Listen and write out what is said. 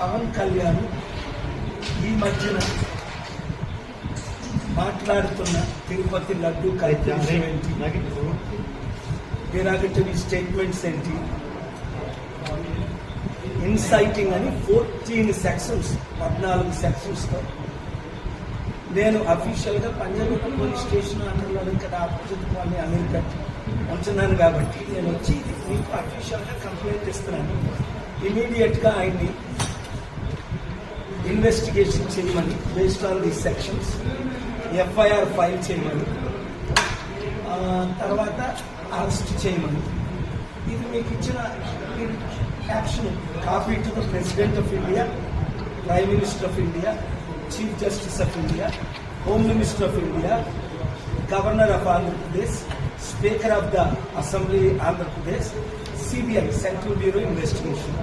పవన్ కళ్యాణ్ ఈ మధ్యన మాట్లాడుతున్న తిరుపతి లడ్డు కార్యక్రమం ఏంటి, derogatory స్టేట్మెంట్స్ ఏంటి, ఇన్సైటింగ్ అని 14 సెక్షన్స్ 14 సెక్షన్స్తో నేను అఫీషియల్గా పంజాబ్ పోలీస్ స్టేషన్ అండర్లో ఇక్కడ ఆపోజిట్ వాళ్ళని అమెరికా ఉంటున్నాను కాబట్టి నేను వచ్చి మీకు అఫీషియల్గా కంప్లైంట్ ఇస్తున్నాను. ఇమీడియట్గా ఆయన్ని ఇన్వెస్టిగేషన్ చేయమని, based on the sections FIR file చేయమని, తర్వాత అరెస్ట్ చేయమని. ఇది మీకు ఇచ్చిన action copy to the president of India, prime minister of India, chief justice of India, home minister of India, governor of Andhra Pradesh, speaker of the assembly Andhra Pradesh, CBI central bureau investigation.